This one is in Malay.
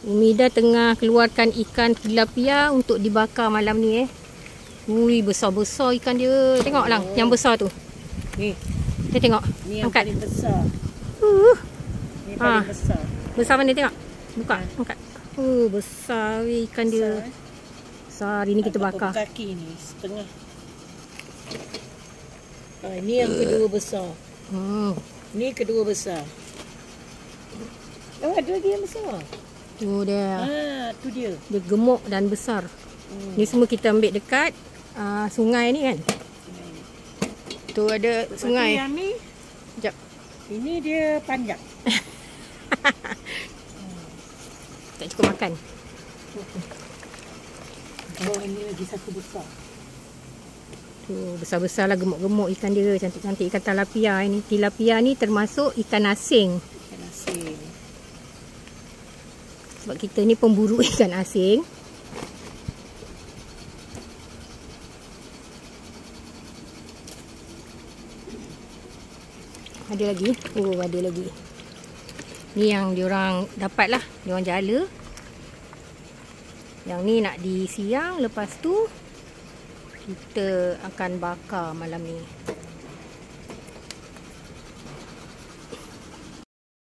Umida tengah keluarkan ikan tilapia untuk dibakar malam ni. Ui, besar-besar ikan dia. Tengok lang, yang besar tu. Ni. Kita tengok. Ni yang angkat. paling besar. Ni paling besar. Besar mana tengok? Buka, angkat. Besar ikan dia. Besar. Hari ni kita bakar. Kaki ni setengah. Ini yang kedua besar. Ni kedua besar. Oh, ada lagi yang besar. Tu dia. Tu dia. Dia gemuk dan besar. Ni semua kita ambil dekat sungai ni kan. Tu ada sungai. Yang ni. Sekejap. Ini dia panjang. Tak cukup makan. Oh, ini lagi satu besar. Tu besar-besar lah, gemuk-gemuk ikan dia. Cantik-cantik ikan tilapia ni. Tilapia ni termasuk ikan asing. Ikan asing. Sebab kita ni pemburu ikan asing. Ada lagi. Ada lagi. Ni yang diorang dapat lah. Diorang jala. Yang ni nak disiang. Lepas tu kita akan bakar malam ni.